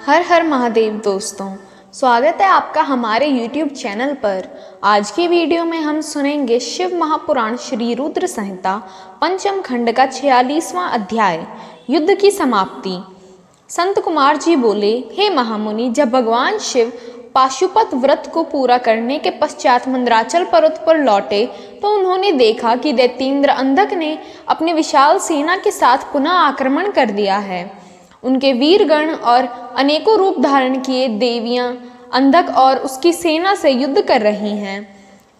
हर हर महादेव दोस्तों, स्वागत है आपका हमारे YouTube चैनल पर। आज की वीडियो में हम सुनेंगे शिव महापुराण श्री रुद्र संहिता पंचम खंड का 46वां अध्याय, युद्ध की समाप्ति। संत कुमार जी बोले, हे महामुनि, जब भगवान शिव पाशुपत व्रत को पूरा करने के पश्चात मंदराचल पर्वत पर लौटे तो उन्होंने देखा कि दैत्येंद्र अंधक ने अपनी विशाल सेना के साथ पुनः आक्रमण कर दिया है। उनके वीरगण और अनेकों रूप धारण किए देवियां अंधक और उसकी सेना से युद्ध कर रही हैं।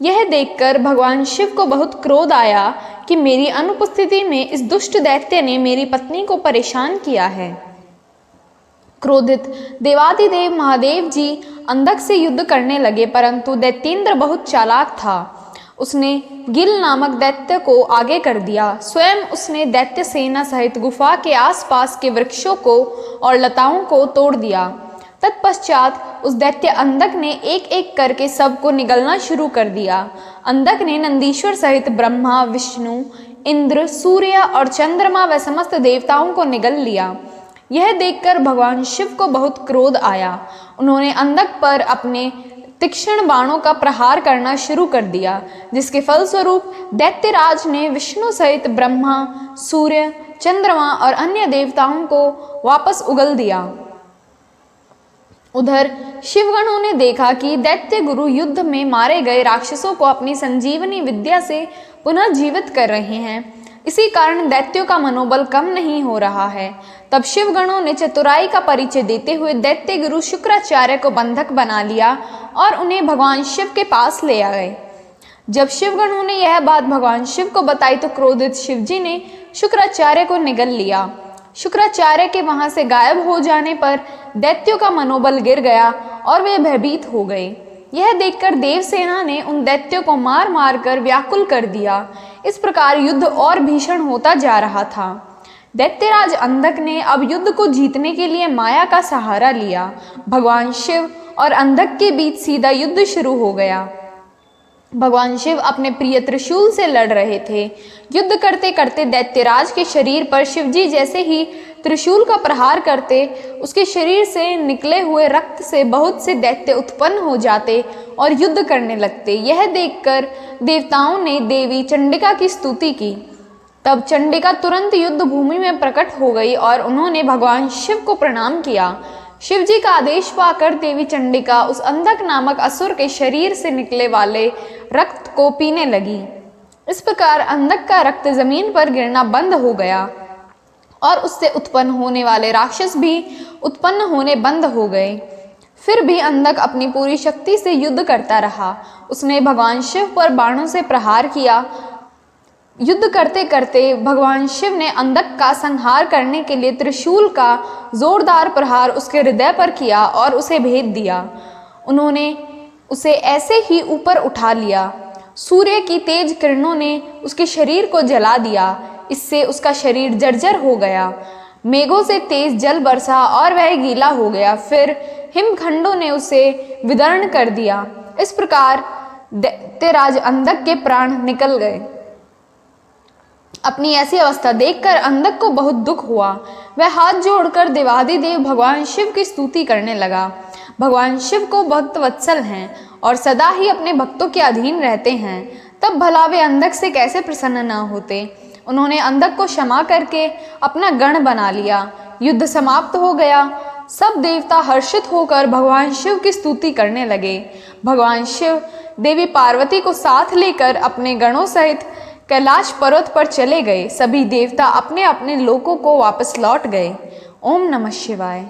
यह देखकर भगवान शिव को बहुत क्रोध आया कि मेरी अनुपस्थिति में इस दुष्ट दैत्य ने मेरी पत्नी को परेशान किया है। क्रोधित देवादिदेव महादेव जी अंधक से युद्ध करने लगे, परंतु दैत्येंद्र बहुत चालाक था। उसने गिल नामक दैत्य को आगे कर दिया। स्वयं उसने दैत्य सेना सहित गुफा के आसपास के वृक्षों को और लताओं को तोड़ दिया। तत्पश्चात उस दैत्य अंधक ने एक एक करके सबको निगलना शुरू कर दिया। अंधक ने नंदीश्वर सहित ब्रह्मा, विष्णु, इंद्र, सूर्य और चंद्रमा व समस्त देवताओं को निगल लिया। यह देखकर भगवान शिव को बहुत क्रोध आया। उन्होंने अंधक पर अपने तीक्ष्ण बाणों का प्रहार करना शुरू कर दिया, जिसके फलस्वरूप दैत्यराज ने विष्णु सहित ब्रह्मा, सूर्य, चंद्रमा और अन्य देवताओं को वापस उगल दिया। उधर शिवगणों ने देखा कि दैत्य गुरु युद्ध में मारे गए राक्षसों को अपनी संजीवनी विद्या से पुनः जीवित कर रहे हैं। इसी कारण दैत्यों का मनोबल कम नहीं हो रहा है। तब शिवगणों ने चतुराई का परिचय देते हुए दैत्य गुरु शुक्राचार्य को बंधक बना लिया और उन्हें भगवान शिव के पास ले आए। जब शिवगणों ने यह बात भगवान शिव को बताई तो क्रोधित शिवजी ने शुक्राचार्य को निगल लिया। शुक्राचार्य के वहां से गायब हो जाने पर दैत्यों का मनोबल गिर गया और वे भयभीत हो गए। यह देखकर देवसेना ने उन दैत्यों को मार मार कर व्याकुल कर दिया। इस प्रकार युद्ध और भीषण होता जा रहा था। दैत्यराज अंधक ने अब युद्ध को जीतने के लिए माया का सहारा लिया। भगवान शिव और अंधक के बीच सीधा युद्ध शुरू हो गया। भगवान शिव अपने प्रिय त्रिशूल से लड़ रहे थे। युद्ध करते करते दैत्यराज के शरीर पर शिवजी जैसे ही त्रिशूल का प्रहार करते, उसके शरीर से निकले हुए रक्त से बहुत से दैत्य उत्पन्न हो जाते और युद्ध करने लगते। यह देखकर देवताओं ने देवी चंडिका की स्तुति की। तब चंडिका तुरंत युद्ध भूमि में प्रकट हो गई और उन्होंने भगवान शिव को प्रणाम किया। शिवजी का आदेश पाकर देवी चंडिका उस अंधक नामक असुर के शरीर से निकले वाले रक्त को पीने लगी। इस प्रकार अंधक का रक्त जमीन पर गिरना बंद हो गया और उससे उत्पन्न होने वाले राक्षस भी उत्पन्न होने बंद हो गए। फिर भी अंधक अपनी पूरी शक्ति से युद्ध करता रहा। उसने भगवान शिव पर बाणों से प्रहार किया। युद्ध करते करते भगवान शिव ने अंधक का संहार करने के लिए त्रिशूल का जोरदार प्रहार उसके हृदय पर किया और उसे भेद दिया। उन्होंने उसे ऐसे ही ऊपर उठा लिया। सूर्य की तेज किरणों ने उसके शरीर को जला दिया। इससे उसका शरीर जर्जर हो गया। मेघों से तेज जल बरसा और वह गीला हो गया। फिर हिमखंडों ने उसे विदर्ण कर दिया। इस प्रकार दैत्यराज अंधक के प्राण निकल गए। अपनी ऐसी अवस्था देखकर अंधक को बहुत दुख हुआ। वह हाथ जोड़कर देवादिदेव भगवान शिव की स्तुति करने लगा। भगवान शिव को भक्त वत्सल हैं और सदा ही अपने भक्तों के अधीन रहते हैं। तब भला वे अंधक से कैसे प्रसन्न न होते। उन्होंने अंधक को क्षमा करके अपना गण बना लिया। युद्ध समाप्त हो गया। सब देवता हर्षित होकर भगवान शिव की स्तुति करने लगे। भगवान शिव देवी पार्वती को साथ लेकर अपने गणों सहित कैलाश पर्वत पर चले गए। सभी देवता अपने अपने लोकों को वापस लौट गए। ओम नमः शिवाय।